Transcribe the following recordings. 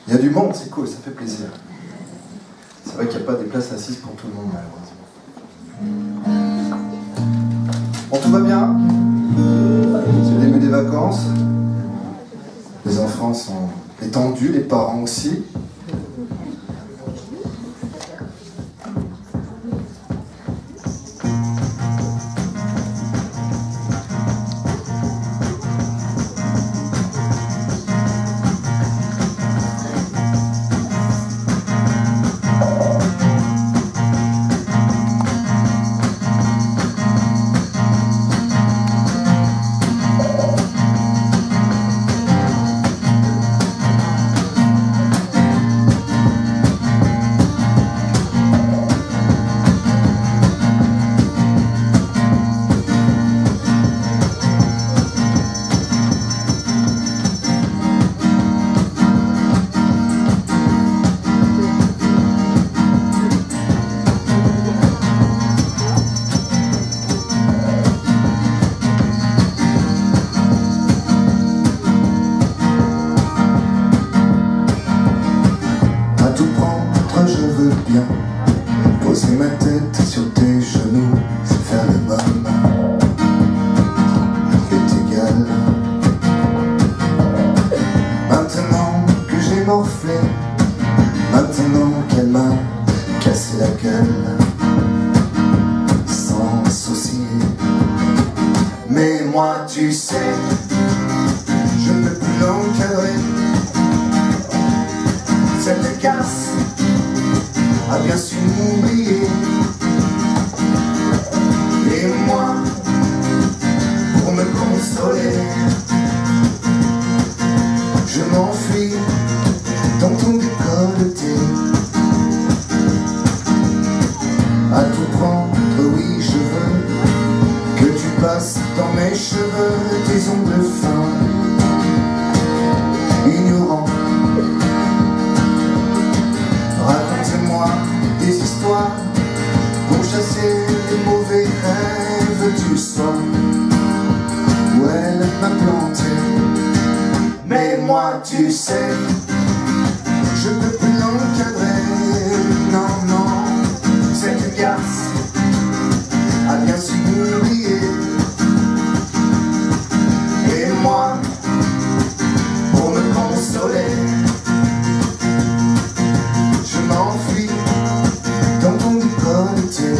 Il y a du monde, c'est cool, ça fait plaisir. C'est vrai qu'il n'y a pas des places assises pour tout le monde, malheureusement. Bon, tout va bien. C'est le début des vacances. Les enfants sont détendus, les parents aussi. Poser ma tête sur tes genoux, faire le bonhomme est égal. Maintenant que j'ai morflé, maintenant qu'elle m'a cassé la gueule, sans souci. Mais moi tu sais, je ne peux plus l'encadrer. Cette casse a bien su m'oublier. Et moi, pour me consoler, je m'enfuis dans ton décolleté. À tout prendre, oui je veux que tu passes dans mes cheveux tes ongles fins, ignorant. Racontez-moi des histoires pour chasser les mauvais rêves du soir où elle m'a planté. Mais moi tu sais, je ne peux plus l'encadrer. Non, non, cette garce a bien su m'oublier. Et moi, pour me consoler, je m'enfuis dans ton décolleté.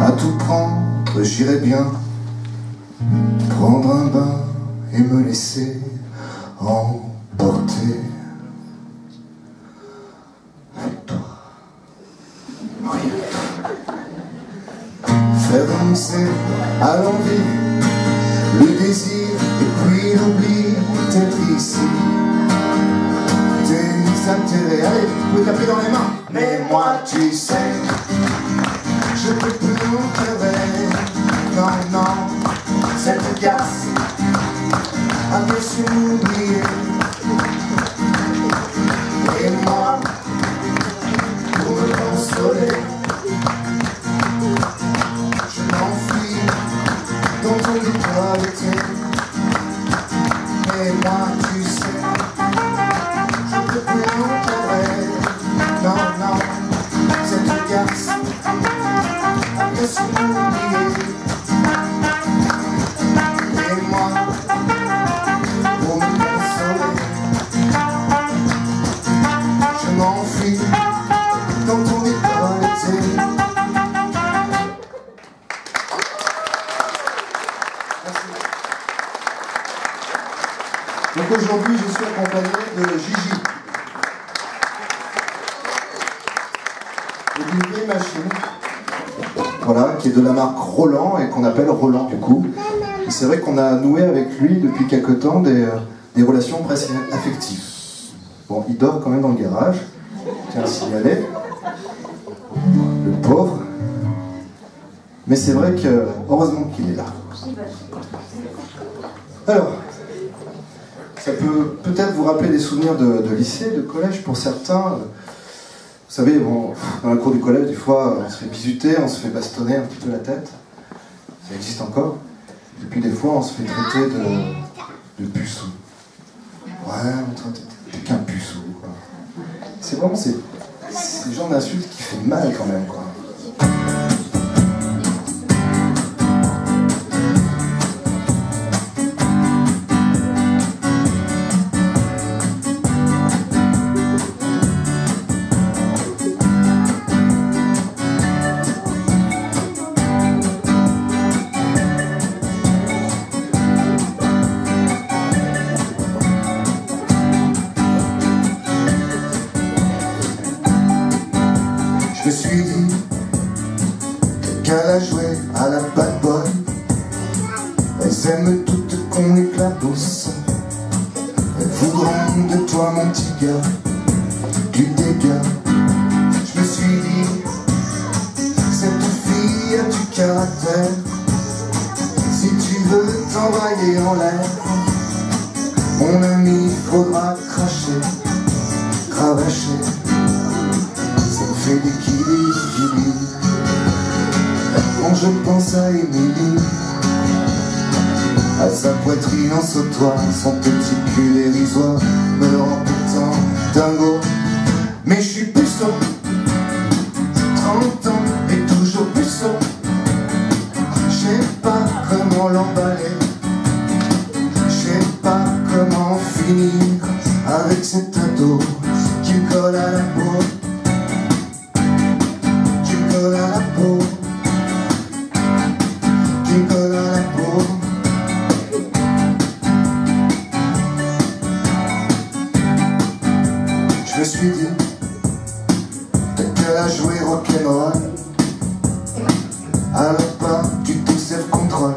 À tout prendre, j'irais bien prendre un bain et me laisser emporter. Avec toi, rien. Faire danser à l'envie le désir et puis l'oubli d'être ici. Intérêt. Allez, vous pouvez taper dans les mains. Mais moi, tu sais, je peux plus l'encadrer. Non, non, cette garce a bien su m'oublier. Et moi, pour me consoler, je m'enfuis dans ton décolleté. Et moi, tu sais, non, non, cette garce a bien su m'oublier. Et moi, pour me consoler, je m'enfuis dans ton décolleté. Merci. Donc aujourd'hui, je suis accompagné de Gigi. Une vieille machine, voilà, qui est de la marque Roland et qu'on appelle Roland du coup. Et c'est vrai qu'on a noué avec lui depuis quelque temps des relations presque affectives. Bon, il dort quand même dans le garage, tiens à signaler, le pauvre. Mais c'est vrai que, heureusement qu'il est là. Alors, ça peut peut-être vous rappeler des souvenirs de lycée, de collège pour certains. Vous savez, bon, dans la cour du collège, des fois, on se fait bisuter, on se fait bastonner un petit peu la tête. Ça existe encore. Et puis des fois, on se fait traiter de puceau. Ouais, mais toi, t'es qu'un puceau, quoi. C'est vraiment ces genres d'insultes qui fait mal quand même, quoi. Je me suis dit, quelqu'un a joué à la bad boy. Elles aiment toutes qu'on éclabousse. Elles voudront de toi, mon petit gars, du dégât. Je me suis dit, cette fille a du caractère. Si tu veux t'envoyer en l'air, mon ami, faudra cracher, cravacher. Ça me fait des kilis. Quand je pense à Émilie, à sa poitrine en sautoir, son petit cul dérisoire me rend pourtant dingo. Mais je suis puceau, 30 ans et toujours puceau. Je sais pas comment l'emballer, je sais pas comment finir avec cet ado qui me colle à la peau. Qui me colle à la peau. Je me suis dit, peut-être qu'elle a joué rock'n'roll. Alors pas du tout self-control.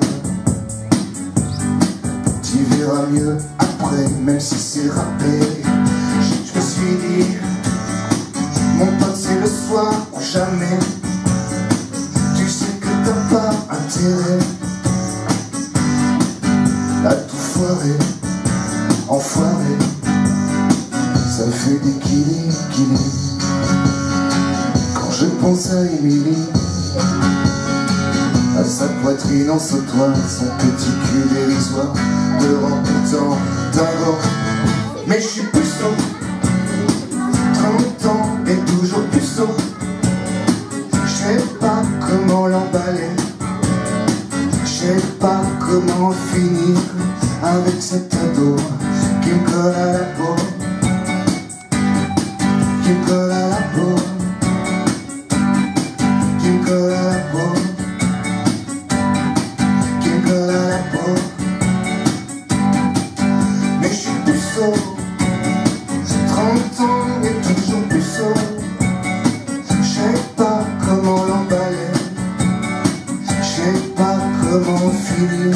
Tu verras mieux après, même si c'est râpé. Je me suis dit, mon pote c'est le soir ou jamais. Tu sais que t'as pas intérêt à tout foirer, enfoiré. Ça me fait des kilis. Quand je pense à Émilie, à sa poitrine en sautoir, son petit cul dérisoire me rend pourtant dingo. Mais je suis puceau, 30 ans et toujours puceau. Je sais pas comment l'emballer, je sais pas comment finir avec cet ado qui me colle à la peau. Qui me colle à la peau, qui me colle à la peau, qui me colle à la peau. Mais je suis puceau, 30 ans et toujours puceau. Je sais pas comment l'emballer, je sais pas comment finir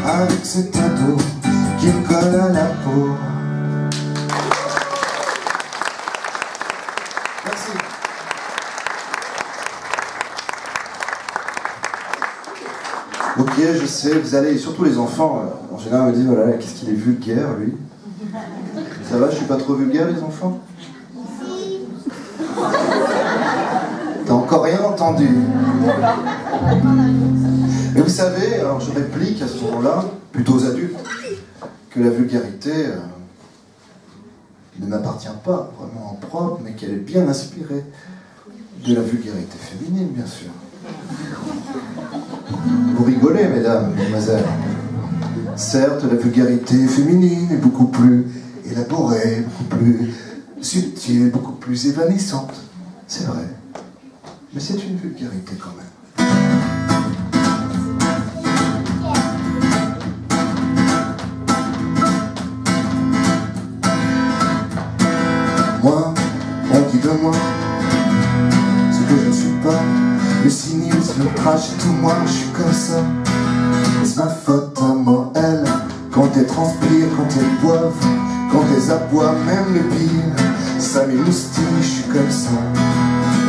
avec cet ado qui me colle à la peau. Merci. Ok, je sais, vous allez, surtout les enfants, en général me disent, voilà, qu'est-ce qu'il est vulgaire, lui. Ça va, je suis pas trop vulgaire, les enfants? T'as encore rien entendu. Mais vous savez, alors je réplique à ce moment-là, plutôt aux adultes, que la vulgarité ne m'appartient pas vraiment en propre, mais qu'elle est bien inspirée de la vulgarité féminine, bien sûr. Vous rigolez, mesdames, mesdemoiselles. Certes, la vulgarité féminine est beaucoup plus élaborée, beaucoup plus subtile, beaucoup plus évanescente. C'est vrai. Mais c'est une vulgarité quand même. Moi, on dit de moi ce que je ne suis pas. Le cynisme, le trash, tout moi, je suis comme ça. C'est ma faute à moi, elle. Quand elle transpire, quand elle boive, quand elle aboie, même le pire, ça m'émoustille, je suis comme ça.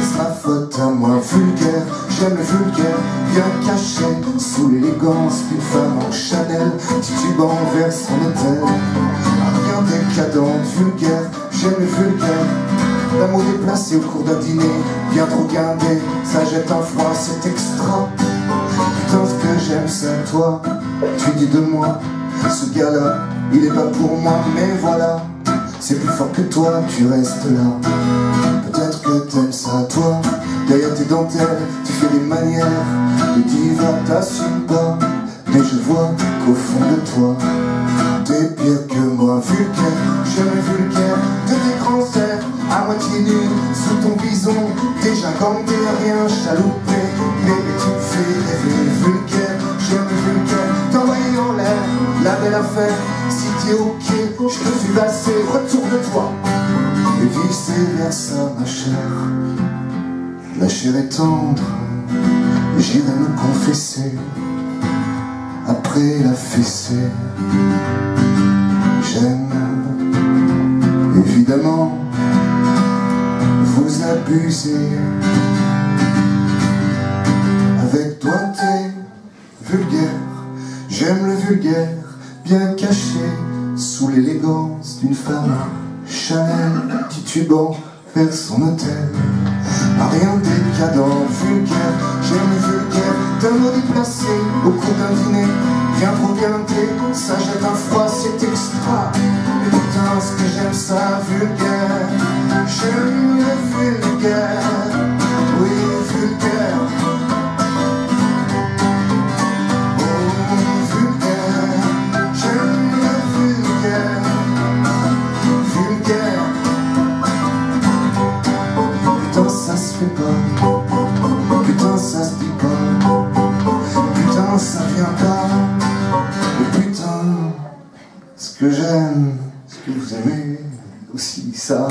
C'est ma faute à moi, vulgaire. J'aime le vulgaire, bien caché sous l'élégance d'une femme en Chanel, titubant vers son hôtel. Rien décadent, vulgaire, j'aime le vulgaire. L'amour déplacé au cours d'un dîner, bien trop guindé, ça jette un froid, c'est extra. Putain, ce que j'aime, c'est toi. Tu dis de moi, ce gars-là, il est pas pour moi, mais voilà, c'est plus fort que toi, tu restes là. Peut-être que t'aimes ça, toi, derrière tes dentelles, tu fais des manières de diva, t'assumes pas. Mais je vois qu'au fond de toi, t'es pire que moi, vulgaire, jamais vulgaire, de tes grands airs, à moitié nu, sous ton bison, déjà comme t'es rien chaloupé, bébé tu me fais rêver, vulgaire, jamais vulgaire, t'envoyer en l'air, la belle affaire, si t'es ok, je te suis passé, retourne-toi, et vice versa ma chère, la chair est tendre, j'irai me confesser, après la fessée, j'aime évidemment vous abuser avec doigté vulgaire. J'aime le vulgaire bien caché sous l'élégance d'une femme Chanel titubant vers son hôtel. Rien décadent, vulgaire, j'aime le vulgaire d'un mot déplacé au cours d'un dîner, bien trop guindé, ça jette un froid, c'est extra. Mais putain, ce que j'aime ça, vulgaire, j'aime le vulgaire, oui, vulgaire. Oh, vulgaire, j'aime le vulgaire, vulgaire. Putain, ça se fait pas, putain, ça se dit pas, putain, ça vient pas, et putain, ce que j'aime, ce que vous aimez, aussi ça.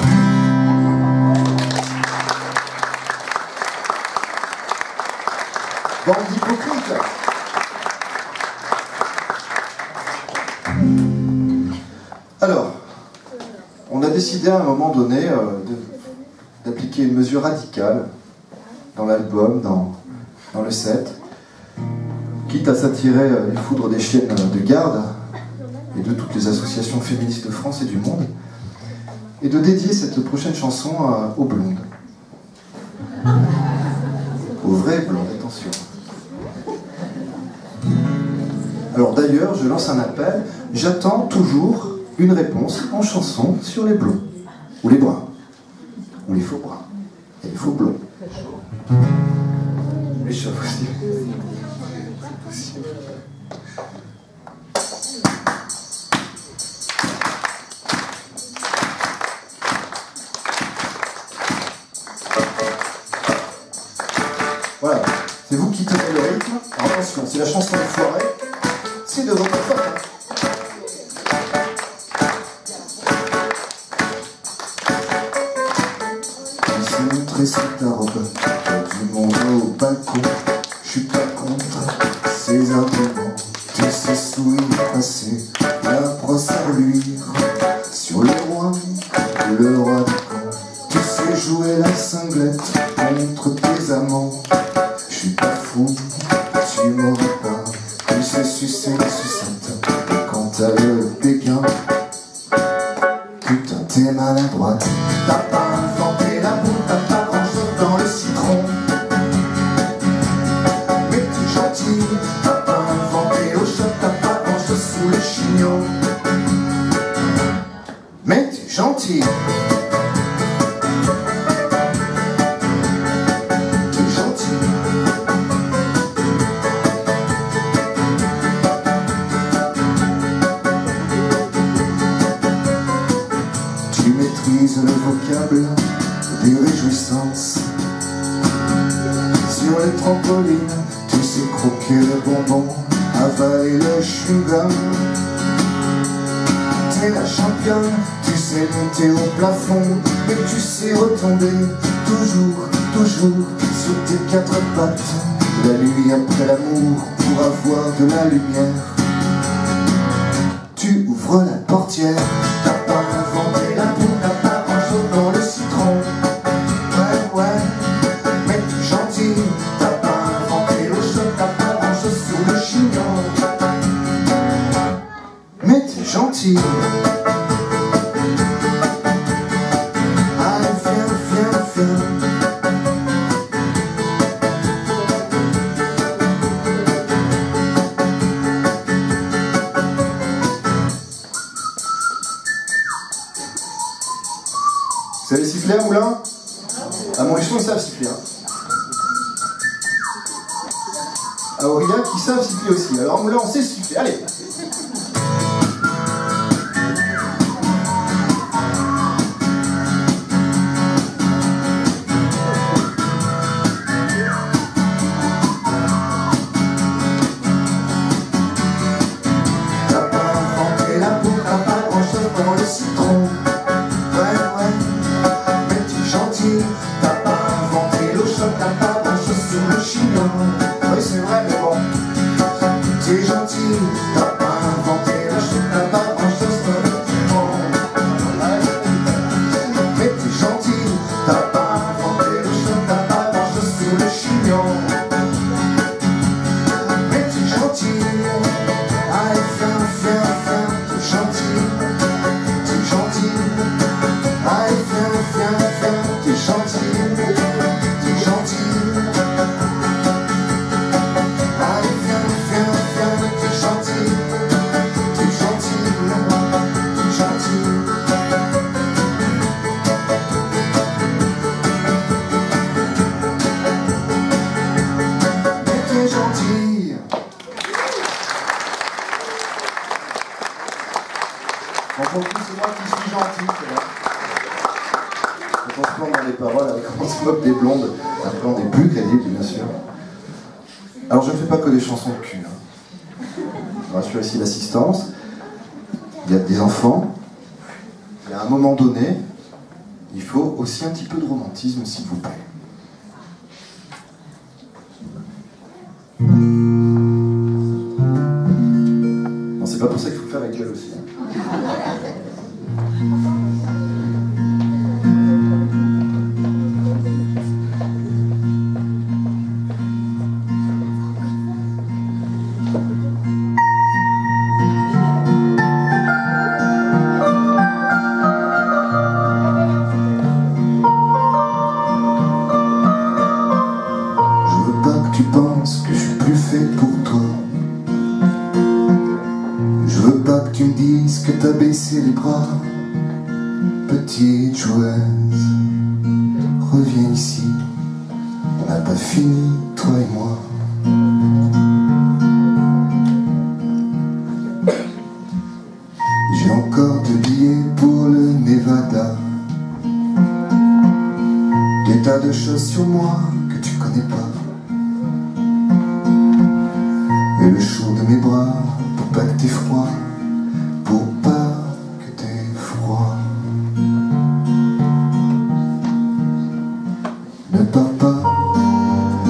Bande d'hypocrites. Alors, on a décidé à un moment donné d'appliquer une mesure radicale dans l'album, dans le set, quitte à s'attirer les foudres des chiennes de garde et de toutes les associations féministes de France et du monde, et de dédier cette prochaine chanson aux blondes. Aux vraies blondes, attention. Alors d'ailleurs, je lance un appel, j'attends toujours une réponse en chanson sur les blonds, ou les bruns, ou les faux bruns, et les faux blonds. Les chauves aussi. Voilà, c'est vous qui tenez le rythme. Alors attention, c'est la chanson du foiré, c'est de votre faute. Montré sous ta robe, du monde au balcon, je suis pas contre ces arguments. Tu sais sous il passé, la brosse à reluire sur le roi du camp. Tu sais jouer la cinglette contre tes amants. Je suis pas fou, tu m'aurais pas. Tu sais sucer les sucettes, et quand t'as le dégain, putain t'es maladroite. T'as pas inventé la boue, t'as pas grand-chose dans le citron. Mais t'es gentil, t'as pas inventé l'eau chaude, t'as pas grand-chose sous les chignons. Mais t'es gentil. T'es gentil. Tu maîtrises le vocable des réjouissances. Sur les trampolines, tu sais croquer le bonbon, avaler le chewing-gum. T'es la championne, tu sais monter au plafond, mais tu sais retomber toujours, toujours sur tes quatre pattes. La nuit après l'amour pour avoir de la lumière. Tu ouvres la portière, t'as pas inventé la boue, t'as pas grand-chose dans le citron. Ouais, ouais, mais t'es gentil, t'as pas inventé l'eau chaude, t'as pas grand-chose sous le chignon. Mais t'es gentil. Allez, viens, viens, viens. Vous savez siffler à Moulin? À Montluçon, ils savent siffler. À Aurillac, ils savent siffler aussi. Alors à Moulin, on sait siffler. Allez! T'es gentil, t'as pas inventé la chose, t'as pas grand-chose dans le monde. Mais t'es gentil, t'as pas inventé la chose, t'as pas grand-chose sous le chignon. Mais t'es gentil, allez viens, viens, viens, t'es gentil, allez viens, viens, viens, t'es gentil, t'es gentil. En conclusion, c'est moi qui suis gentil. Quand on se plante dans les paroles, avec on se moque des blondes, après on est plus crédible, bien sûr. Alors je ne fais pas que des chansons de cul. Je rassure ici l'assistance. Il y a des enfants. Et à un moment donné, il faut aussi un petit peu de romantisme, s'il vous plaît. Non, c'est pas pour ça qu'il faut faire avec elle aussi. Tu penses que je suis plus fait pour toi. Je veux pas que tu me dises que t'as baissé les bras. Petite joueuse, reviens ici. On n'a pas fini, toi et moi. J'ai encore des billets pour le Nevada. Des tas de choses sur moi que tu connais pas. Et le chaud de mes bras, pour pas que t'aies froid, pour pas que t'aies froid. Ne pars pas,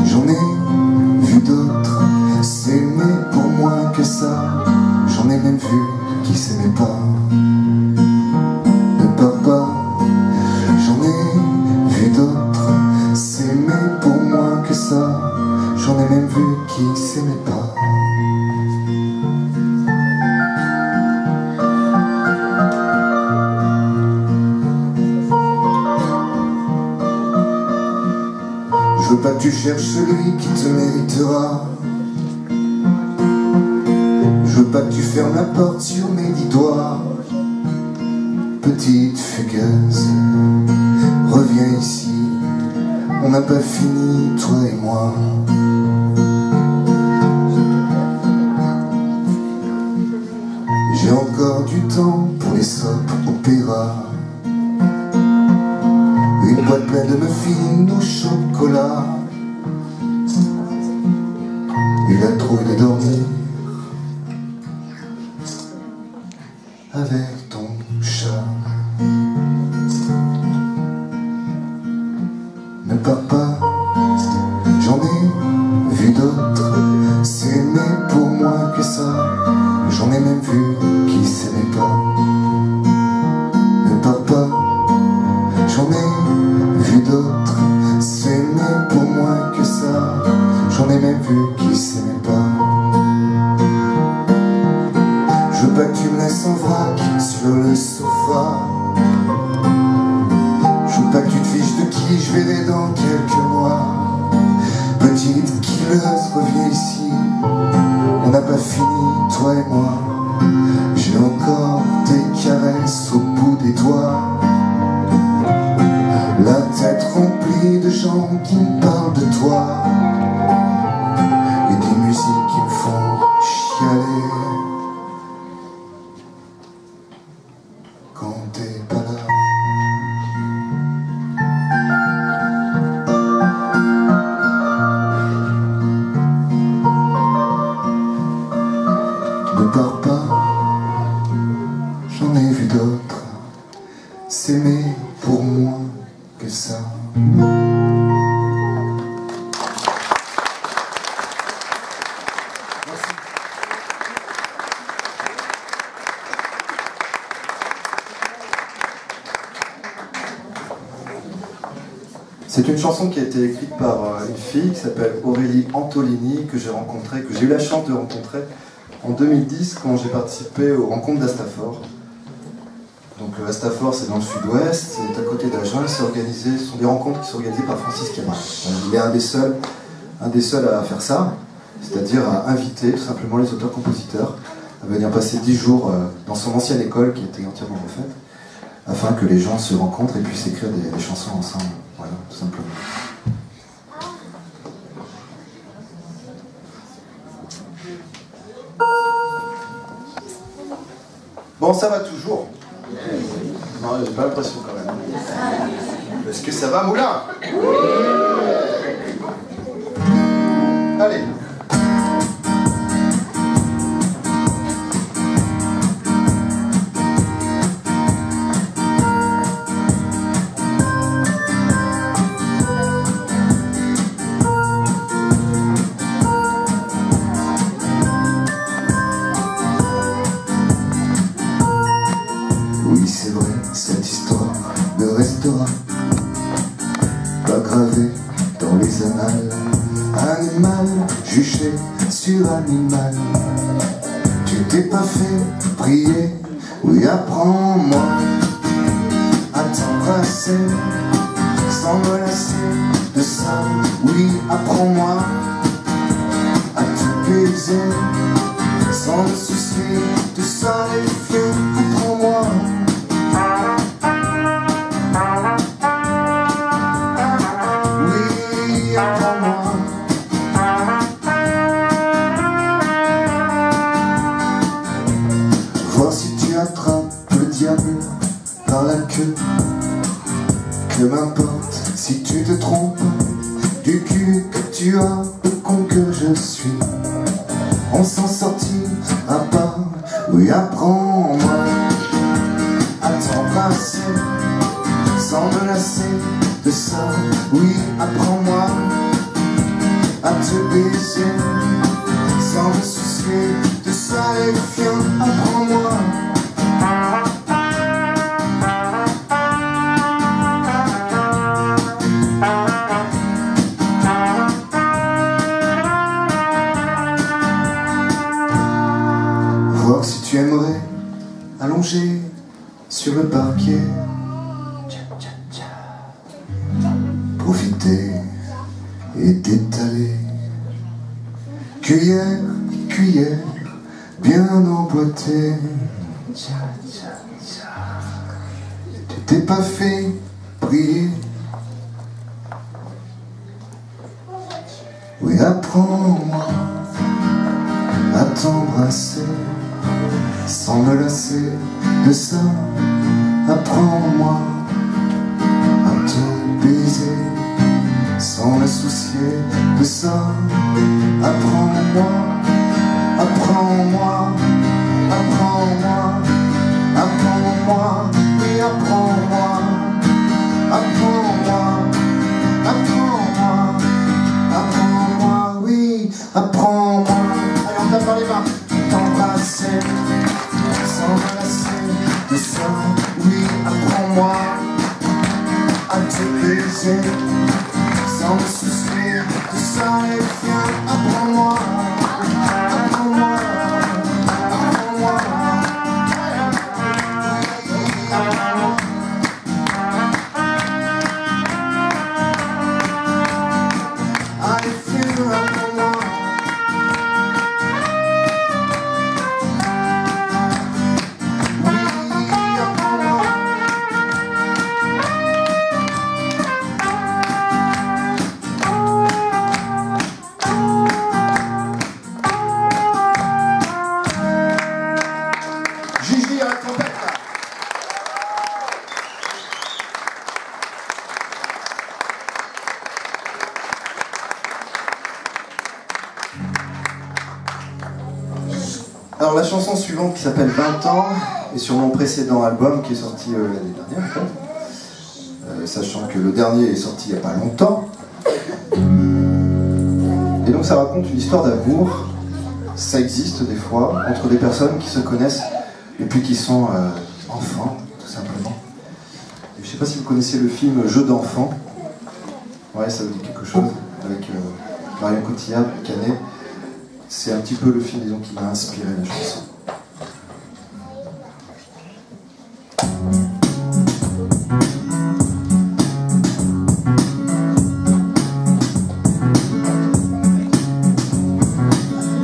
j'en ai vu d'autres s'aimer pour moins que ça. J'en ai même vu qui s'aimaient pas. Ne pars pas, j'en ai vu d'autres s'aimer pour moins que ça. J'en ai même vu qui s'aimaient pas. Je veux pas que tu cherches celui qui te méritera. Je veux pas que tu fermes la porte sur mes 10 doigts. Petite fugueuse, reviens ici. On n'a pas fini, toi et moi. J'ai encore du temps pour les soap opéras. Une boîte pleine de muffins au chocolat. Il a trop de dormir avec ton chat. Ne pars pas, j'en ai vu d'autres s'aimer pour moins que ça. J'en ai même vu qui s'aimaient pas. Ne pars pas, j'en ai vu d'autres s'aimer pour moins que ça. J'en ai même vu qui s'aimaient pas. Je veux pas que tu me laisses en vrac sur le sofa. Je veux pas que tu te fiches de qui je verrai dans quelques mois. Petite killeuse, reviens ici. On n'a pas fini, toi et moi. J'ai encore tes caresses au bout des doigts. quand t'es pas là. Ne pars pas, j'en ai vu d'autres s'aimer pour moins que ça. C'est une chanson qui a été écrite par une fille qui s'appelle Aurélie Antolini, que j'ai eu la chance de rencontrer en 2010 quand j'ai participé aux rencontres d'Astafor. Donc Astafor, c'est dans le sud-ouest, c'est à côté d'Agen, ce sont des rencontres qui sont organisées par Francis Cabrel. Il est un des seuls à faire ça, c'est-à-dire à inviter tout simplement les auteurs-compositeurs à venir passer 10 jours dans son ancienne école qui était entièrement refaite, afin que les gens se rencontrent et puissent écrire des chansons ensemble. Voilà, tout simplement. Bon, ça va toujours. Non, j'ai pas l'impression quand même. Est-ce que ça va, Moulin? Allez. Oui, c'est vrai, cette histoire ne restera pas gravée dans les annales. Animal jugé sur animal. Tu t'es pas fait prier. Oui, apprends-moi à t'embrasser sans me lasser de ça. Oui, apprends-moi à te baiser sans me soucier de ça. Les filles, apprends-moi. Oui, apprends-moi. Vois si tu attrapes le diable par la queue. Que m'importe si tu te trompes du cul que tu as, le con que je suis. On s'en sortira pas. Oui, apprends-moi à t'embrasser sans me lasser de ça. Oui, apprends-moi à te baiser sans me soucier de ça. Et viens, apprends-moi. Voir si tu aimerais allonger sur le parquet, profiter et t'étaler, cuillère, cuillère, bien emboîtée. Tu t'es pas fait prier. Oui, apprends-moi à t'embrasser sans me lasser de ça. Apprends-moi à te baiser sans me soucier de ça. Apprends-moi, apprends-moi, apprends-moi, apprends-moi, oui, apprends-moi, apprends-moi, apprends-moi, apprends-moi, oui, apprends-moi. Allez, on tape dans les mains. T'embrasser sans me lasser de ça. Oui, apprends-moi à te baiser sans me soucier de ça. Et viens, apprends-moi, apprends-moi, apprends-moi, oui, apprends-moi. Allez, viens, apprends-moi. Gigi à la trompette là. Alors la chanson suivante qui s'appelle 20 ans est sur mon précédent album qui est sorti l'année dernière en fait. Sachant que le dernier est sorti il n'y a pas longtemps. Et donc ça raconte une histoire d'amour. Ça existe des fois entre des personnes qui se connaissent depuis qu'ils sont enfants, tout simplement. Et je ne sais pas si vous connaissez le film Jeu d'enfant. Ouais, ça vous dit quelque chose, avec Marion Cotillard, Canet. C'est un petit peu le film, disons, qui m'a inspiré la chanson.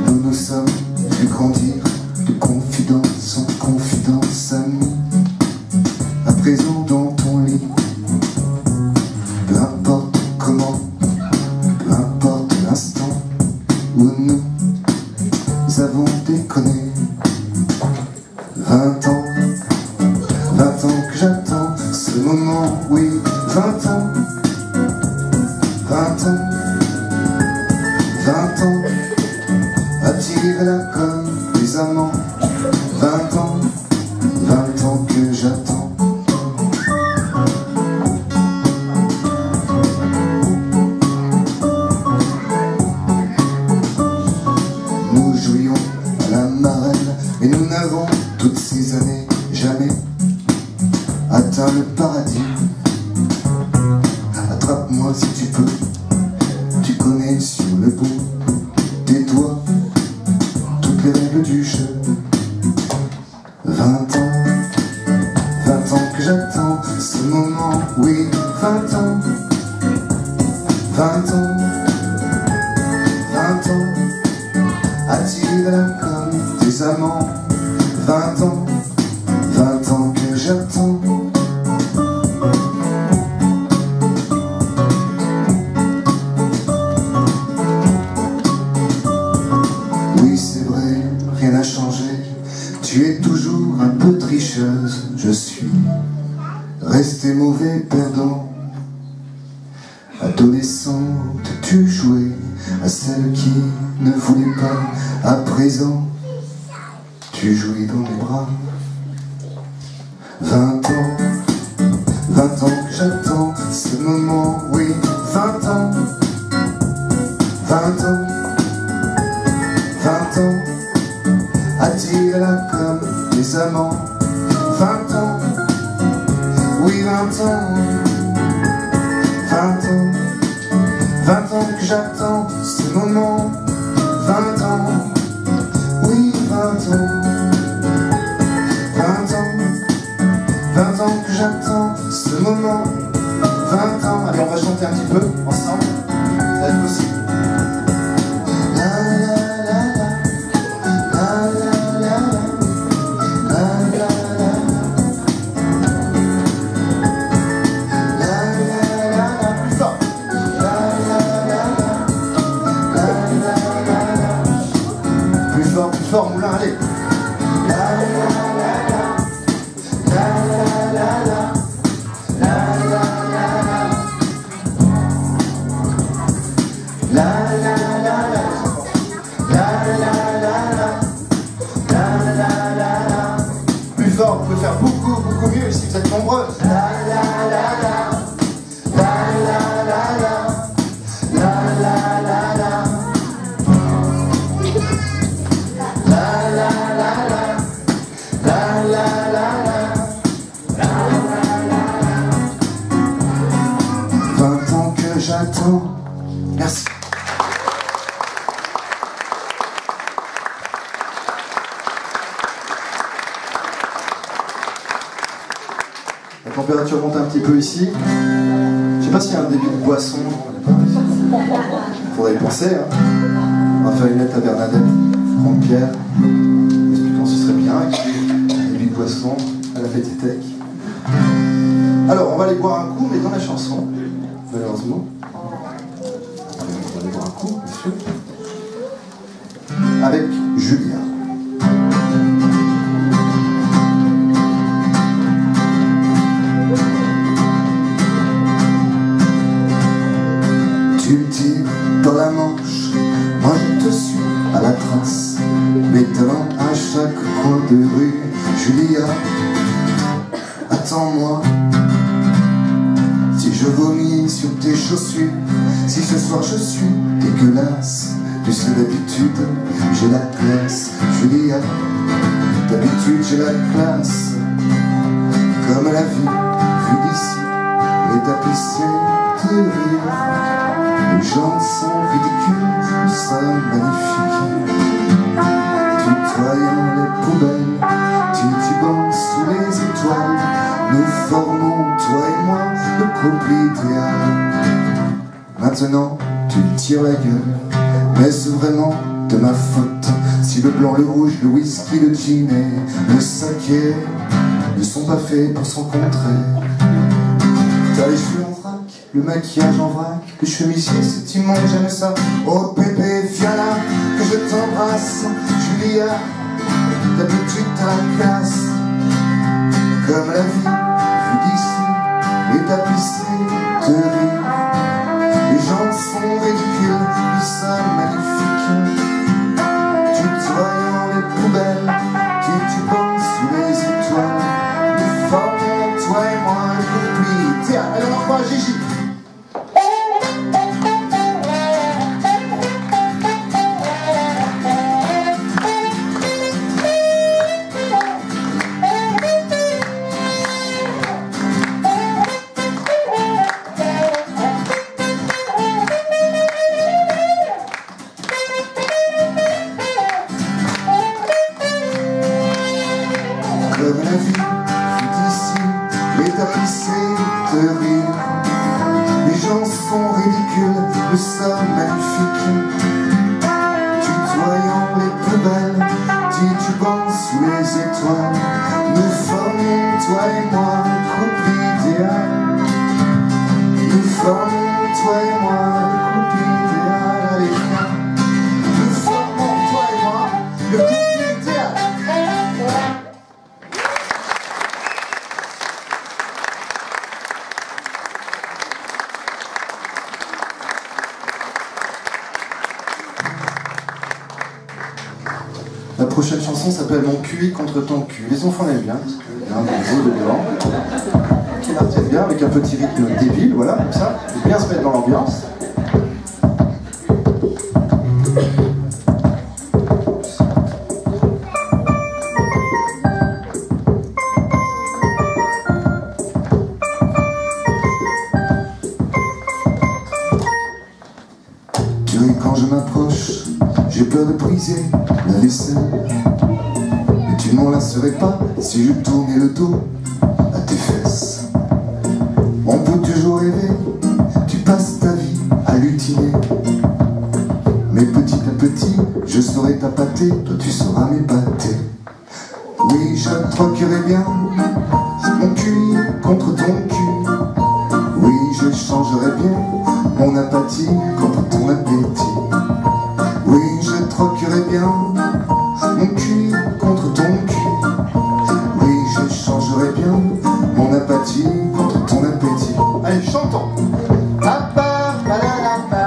Nous nous sommes vu grandir de confidence en confidence, amis. À présent dans ton lit, peu importe comment, peu importe l'instant où nous avons déconné. 20 ans, 20 ans que j'attends ce moment, oui, 20 ans, 20 ans, 20 ans, à tirer la comme des amants. 20 ans, 20 ans que j'attends. Nous jouions à la marraine, mais nous n'avons toutes ces années jamais atteint le paradis. Attrape-moi si tu peux, tu connais sur le bout des doigts toutes les règles du jeu. 20 ans, 20 ans que j'attends ce moment, oui, 20 ans, 20 ans, 20 ans, attiré là comme des amants. 20 ans, 20 ans que j'attends. Oui, c'est vrai, rien n'a changé. Tu es toujours un peu tricheuse. Je suis resté mauvais perdant. Adolescente, tu jouais à celle qui ne voulait pas. À présent, tu jouis dans mes bras. 20 ans, 20 ans que j'attends ce moment, oui, 20 ans, 20 ans, 20 ans, attiré là comme des amants. 20 ans, oui, 20 ans, 20 ans, 20 ans que j'attends ce moment. 20 ans, oui, 20 ans, 20 ans, 20 ans que j'attends ce moment. 20 ans, allez, on va chanter un petit peu ensemble, ça va être possible. Plus fort, moulin, allez. Plus fort, vous pouvez faire beaucoup, beaucoup mieux si vous êtes nombreux. J'attends. Merci. La température monte un petit peu ici. Je ne sais pas s'il y a un débit de boisson. Il faudrait y penser. Hein. On va faire une lettre à Bernadette, prendre Pierre. Expliquons ce serait bien. Un débit de boisson à la Fététech. Alors, on va aller boire un coup, mais dans la chanson. Malheureusement. On va aller boire un coup, bien sûr. Avec Julia. Tu me tires dans la manche, moi je te suis à la trace, mes talents à chaque Julia, attends-moi. Si je vomis sur tes chaussures, si ce soir je suis dégueulasse, tu sais d'habitude j'ai la classe. Julia, d'habitude j'ai la classe. Comme la vie vue d'ici est tapissée de rire. Les gens sont ridicules, nous sommes magnifiques. Tutoyant les poubelles, titubant sous les étoiles, nous formons, toi et moi, le couple idéal. Maintenant, tu tires la gueule, mais c'est vraiment de ma faute si le blanc, le rouge, le whisky, le gin et le saké ne sont pas faits pour se rencontrer. T'as les cheveux en vrac, le maquillage en vrac, le chemisier c'est immonde, j'aime ça. Oh bébé, viens là, que je t'embrasse. Julia, d'habitude t'as la classe. Comme la vie, vue d'ici, est tapissée de rire. Les gens sont ridicules, nous sommes magnifiques. Tutoyant les poubelles, titubant sous les étoiles, nous formons, toi et moi, un couple idéal. Allez, on envoie Gigi. Comme la vie, vue d'ici, est tapissée de rire. Les gens sont ridicules, nous sommes magnifiques. Tutoyant les poubelles, titubant sous les étoiles, nous formons, toi et moi, un couple idéal. Nous formons, toi et moi, un couple idéal. Allez, viens. Nous formons, toi et moi, le couple idéal. La prochaine chanson s'appelle Mon QI contre ton cul. Les enfants l'aiment bien, parce qu'il y a un gros dedans, qui la retiennent bien, avec un petit rythme débile, voilà, comme ça. Il faut bien se mettre dans l'ambiance. Tu ris quand je m'approche, j'ai peur de briser la vaisselle. Mais tu ne m'en lasserais pas si je tournais le dos à tes fesses. On peut toujours rêver, tu passes ta vie à lutiner. Mais petit à petit, je saurai t'appâter, toi tu sauras m'épater. Oui, je troquerai bien mon cul contre ton cul. Oui, je changerai bien mon apathie contre ton appétit. Oui, je troquerai bien mon cul contre ton cul. Oui, je changerai bien mon apathie contre ton appétit. Allez, chantons. Papa, balalapa.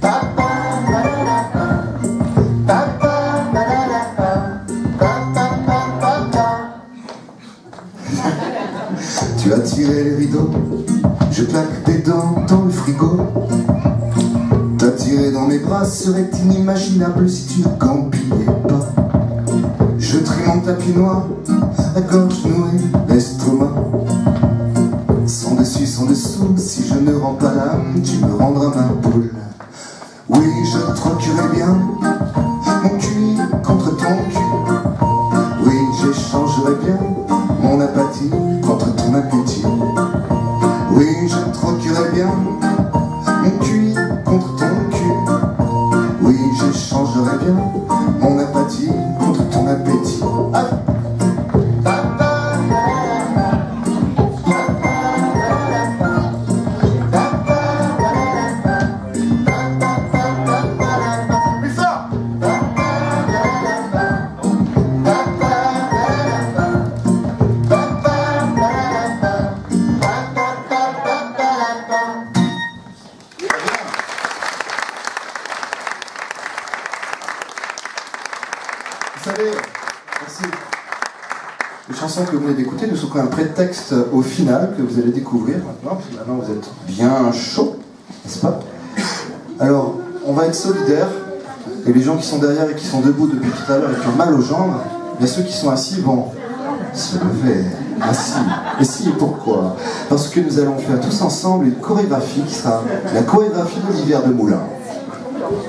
Papa, balalapa. Papa, balalapa. Papa, papa. Tu as tiré les rideaux, je claque tes dents dans le frigo. T'attirer dans mes bras serait inimaginable si tu ne campillais pas. Je trie mon tapis noir, la gorge nouée, l'estomac. Sans dessus, sans dessous, si je ne rends pas l'âme, tu me rendras ma boule. Oui, je troquerai bien mon cul contre ton cul. Oui, j'échangerai bien mon apathie contre ton appétit. Oui, je troquerai bien mon cul contre ton cul. Oui, j'échangerai bien mon apathie contre ton appétit. Ah. Yeah. chansons que vous venez d'écouter ne sont qu'un prétexte au final que vous allez découvrir maintenant, parce que maintenant vous êtes bien chaud, n'est-ce pas? Alors, on va être solidaires, et les gens qui sont derrière et qui sont debout depuis tout à l'heure et qui ont mal aux jambes, bien ceux qui sont assis vont se lever. Assis. Et si, et pourquoi? Parce que nous allons faire tous ensemble une chorégraphie qui sera la chorégraphie d'Olivier de Moulin.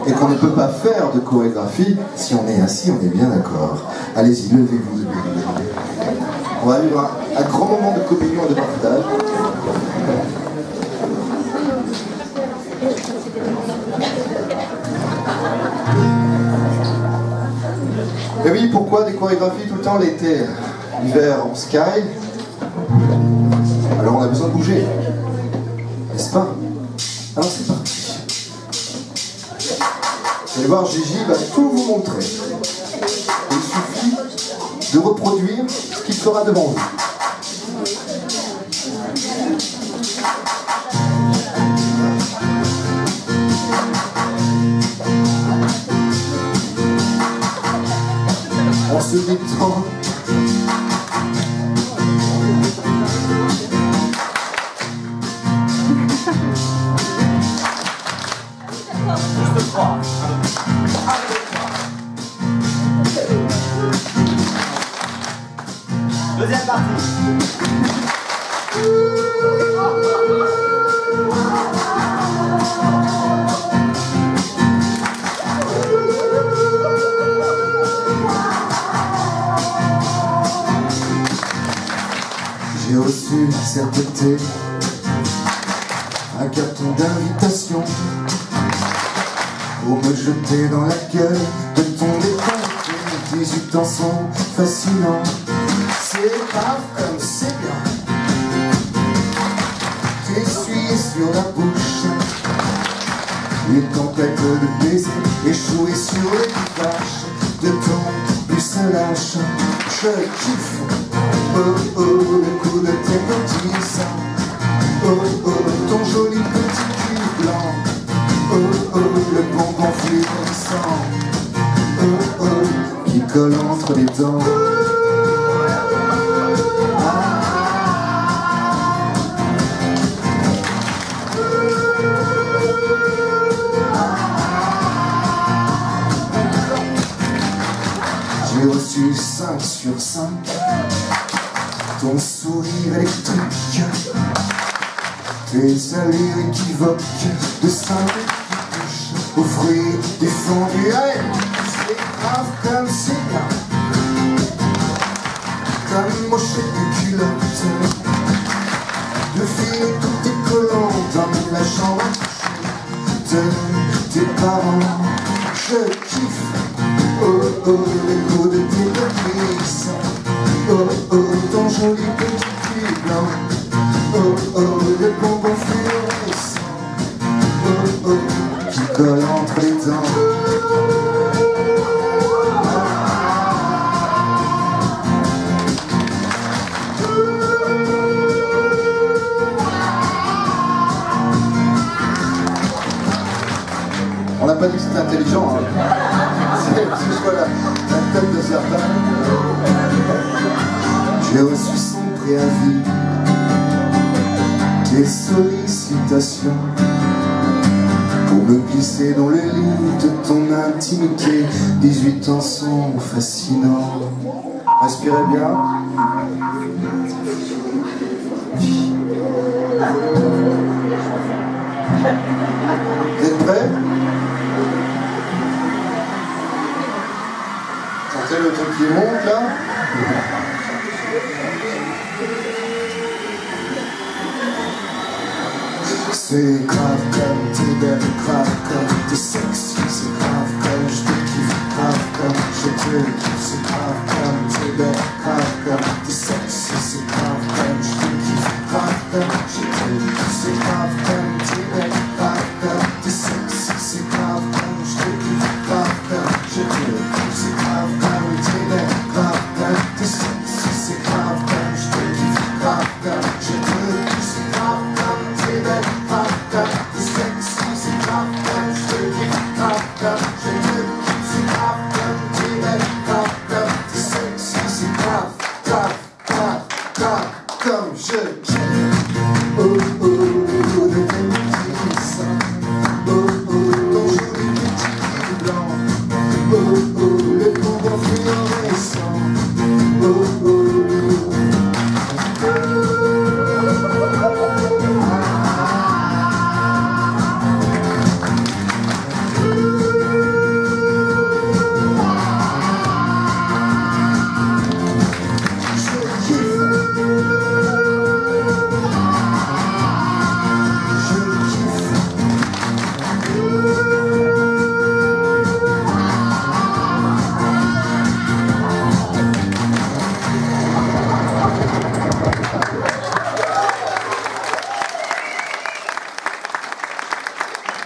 Et qu'on ne peut pas faire de chorégraphie si on est assis, on est bien d'accord. Allez-y, levez-vous, levez-vous. On va vivre un grand moment de communion et de partage. Et oui, pourquoi des chorégraphies tout le temps l'été? L'hiver, on se caille. Alors on a besoin de bouger. N'est-ce pas? Alors c'est parti. Vous allez voir, Gigi va tout vous montrer. Il suffit de reproduire ce qu'il fera devant vous. On se détend. Deuxième partie. J'ai reçu cet été un carton d'invitation pour me jeter dans la gueule de ton décompte. 18 ans sont fascinants. C'est grave comme c'est bien. T'essuyer sur la bouche une tempête de baisers échoués sur les visages de ton plus lâche. Je kiffe. Oh oh, le coup de tes petits seins. Oh oh, ton joli petit cul blanc. Oh oh, le bonbon fluorescent. Oh oh, qui colle entre les dents. J'ai reçu 5 sur 5. Ton sourire électrique, tes allures équivoques de sein qui touchent aux fruits défendus. C'est grave comme c'est bien, comme mocher de culotte, de filer tout tes collants dans la chambre de tes parents. Je kiffe. Oh oh, le goût de tes petits. Oh oh, ton joli petit cul blanc. Oh oh, le bonbon fluorescent. Oh oh, qui colle entre les dents. On n'a pas dit que c'était intelligent, hein. C'est ce soit la tête de certains. J'ai reçu son préavis, tes sollicitations pour me glisser dans le lit de ton intimité. 18 ans sont fascinants. Respirez bien. Vous êtes prêts? Sentez le truc qui monte là? C'est grave comme t'es belle, grave comme t'es sexy. C'est grave comme je te kiffe, grave comme je te kiffe. C'est grave comme t'es belle, grave comme t'es sexy. C'est grave comme je te kiffe, grave comme je te kiffe. C'est grave comme t'es belle, grave comme t'es sexy. C'est grave comme je te kiffe, grave comme je te kiffe. C'est grave comme t'es belle, grave comme t'es sexy. C'est grave comme je te kiffe, grave comme je te kiffe. C'est grave comme t'es belle. C'est grave comme je te kiffe, grave comme je te kiffe. C'est grave comme t'es belle, grave comme Comme je kiffe. Oh oh, de tes petits seins. Oh oh, ton joli petit blanc. Oh oh, le bonbon fluorescent. Oh oh.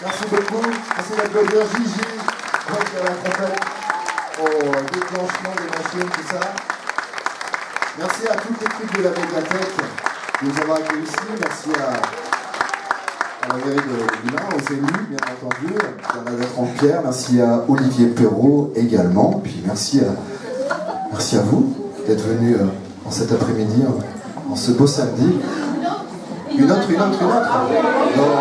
Merci beaucoup, merci d'applaudir Gigi, donc à la trompette, au déclenchement des machines, tout ça. Merci à toute l'équipe de la Médiathèque de nous avoir accueillis ici, merci à la mairie de Moulins, aux élus, bien entendu, Bernadette Rampierre, merci à Olivier Perrault également, puis merci à vous d'être venus en cet après-midi, en ce beau samedi. Une autre. Non.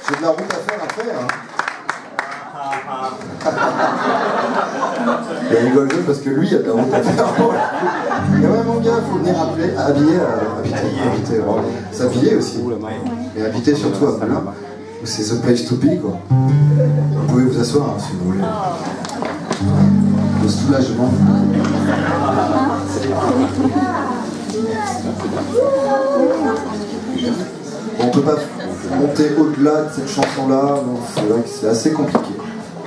J'ai de la route à faire après. Il rigole parce que lui, il y a de la route à faire. Mais ouais, mon gars, il faut venir habiter, s'habiller aussi. Et habiter surtout à Moulins, où c'est the place to be, quoi. Vous pouvez vous asseoir hein, si vous voulez. Le soulagement. On ne peut pas monter au-delà de cette chanson-là, c'est vrai que c'est assez compliqué.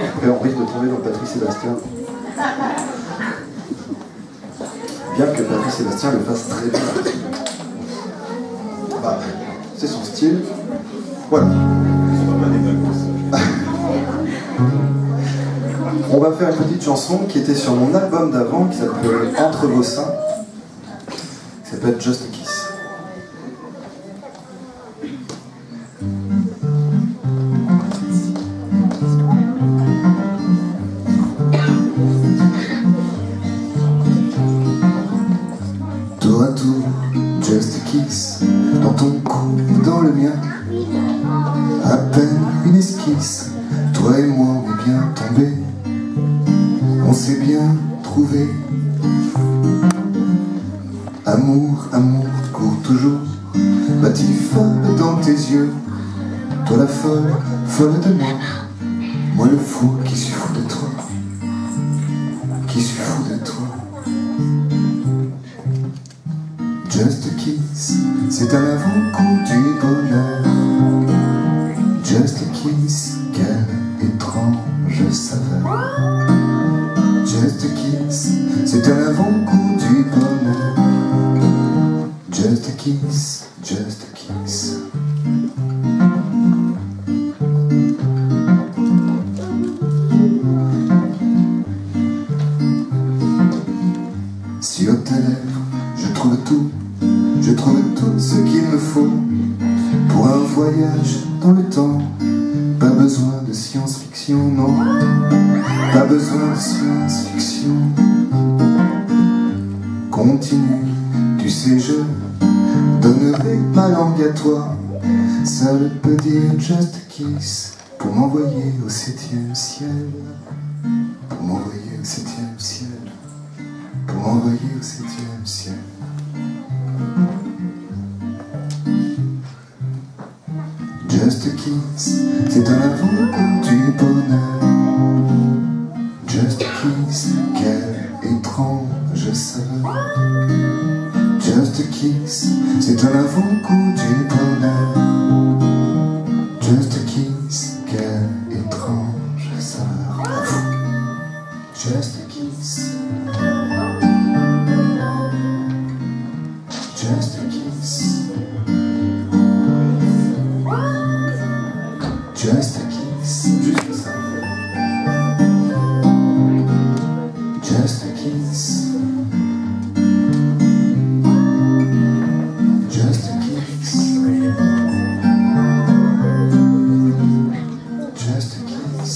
Après, on risque de tomber dans Patrick Sébastien. Bien que Patrick Sébastien le fasse très bien. Bah, c'est son style. Voilà. On va faire une petite chanson qui était sur mon album d'avant, qui s'appelle Entre vos seins, qui s'appelle Just a Kiss. Tour à tour, just a kiss, dans ton cou, dans le mien, à peine une esquisse, toi et moi on est bien tombés. On s'est bien trouvé. Amour, amour court toujours. Bâtis folle dans tes yeux. Toi la folle, folle de moi. Moi le fou qui suis fou de toi. Qui suis fou de toi. Just a kiss, c'est un avant-goût du bonheur. Just a kiss, quelle étrange saveur. Just a kiss, c'est un avant-goût du bonheur. Just a kiss, just a kiss. Sur tes lèvres, je trouve tout ce qu'il me faut pour un voyage dans le temps. Pas besoin de science-fiction, non. Pas besoin de science-fiction. Continue, tu sais, je donnerai ma langue à toi. Seul peut dire just a kiss pour m'envoyer au 7e ciel. Pour m'envoyer au 7e ciel. Pour m'envoyer au 7e ciel. Just a kiss, c'est un avant-goût du bonheur. Just a kiss, quelle étrange saveur. Just a kiss, c'est un avant-goût du bonheur. Just a kiss, quelle étrange saveur. Just a kiss. Just a kiss. Just a kiss. Juste ça. Just a kiss. Just a kiss. Just a kiss.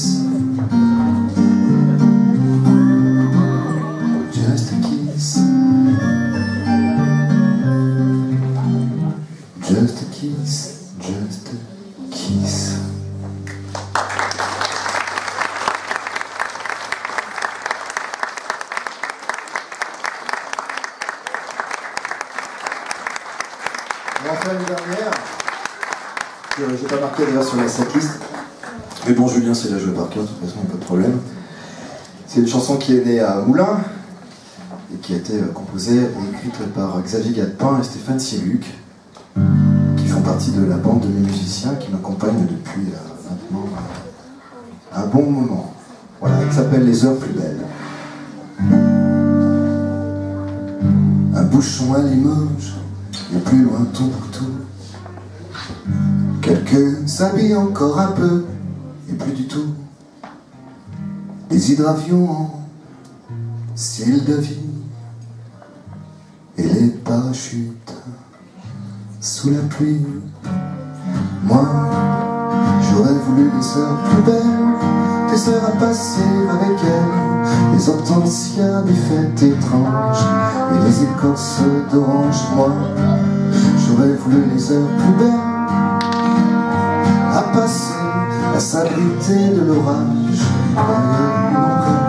va en faire une dernière. Je n'ai pas marqué d'ailleurs sur la setlist. Mais bon, Julien, c'est la jouer par cœur, de toute façon, pas de problème. C'est une chanson qui est née à Moulins et qui a été composée et écrite par Xavier Gadepin et Stéphane Siluc, qui font partie de la bande de mes musiciens qui m'accompagnent depuis maintenant un bon moment. Voilà, qui s'appelle Les Heures Plus Belles. Un bouchon à Limoges, et plus loin Tombouctou. Quelques s'habillent encore un peu, et plus du tout. Des hydravions en ciel de vie, et les parachutes sous la pluie. Moi, j'aurais voulu des heures plus belles, des heures à passer avec elle, des hortensias, des fêtes étranges et des écorces d'orange. Moi, j'aurais voulu les heures plus belles, à passer, à s'abriter de l'orage derrière une ombrelle,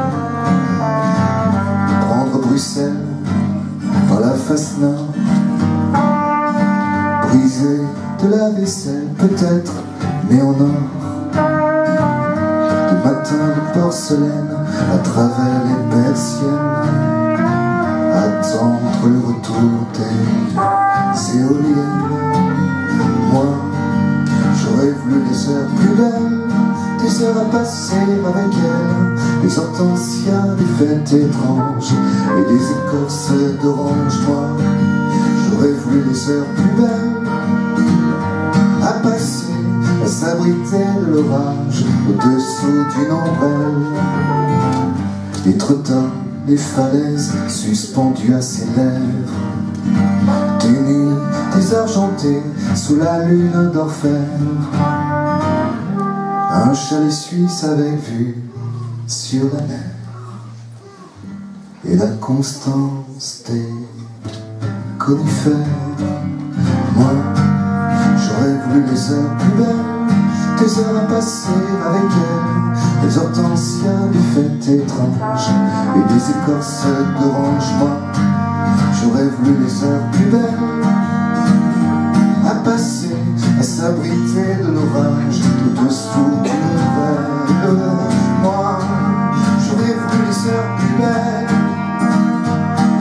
prendre Bruxelles par la face nord, briser de la vaisselle peut-être, mais en or, de matin de porcelaine à travers les persiennes, attendre le retour des éoliennes. Moi, j'aurais voulu des heures plus belles, des heures à passer avec elle, des hortensias, des fêtes étranges et des écorces d'orange. Moi, j'aurais voulu des heures plus belles, à passer, à s'abriter de l'orage au-dessous d'une ombrelle, et trottant les falaises suspendues à ses lèvres, des nuits désargentées sous la lune d'orfèvre, un chalet suisse avec vue sur la mer et la constance des conifères. Moi, j'aurais voulu les heures plus belles, des heures à passer avec elle, des hortensias, des fêtes étranges et des écorces d'orange. Moi, j'aurais voulu les heures plus belles, à passer, à s'abriter de l'orage au-dessous d'une veille. Moi, j'aurais voulu les heures plus belles,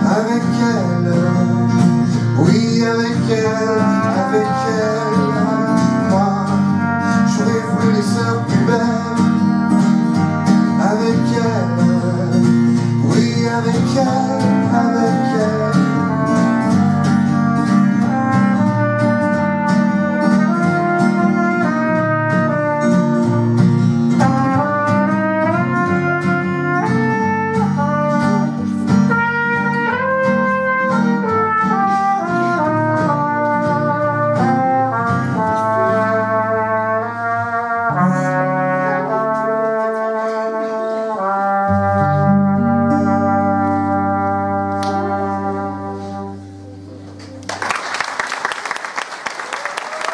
avec elle, oui, avec elle, avec elle. Moi, j'aurais voulu les heures plus belles, avec elle, oui, avec elle, avec elle.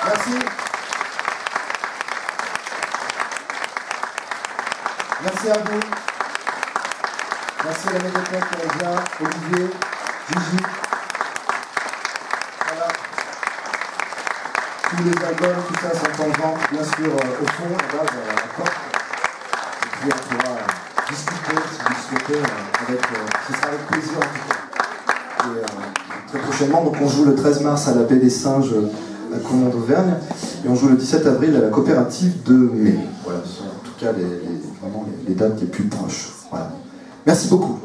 Merci. Merci à vous. Merci à la médiathèque, Régia, Olivier, Gigi. Voilà. Tous les albums, tout ça sont en vente, bien sûr, au fond, là-bas, à la porte. Et puis on pourra discuter, si vous le souhaitez, ce sera avec plaisir en tout cas. Et très prochainement, donc on joue le 13 mars à la Baie des Singes, à Cournon d'Auvergne, et on joue le 17 avril à la coopérative de mai. Voilà, ce sont en tout cas vraiment les dates les plus proches. Voilà. Merci beaucoup.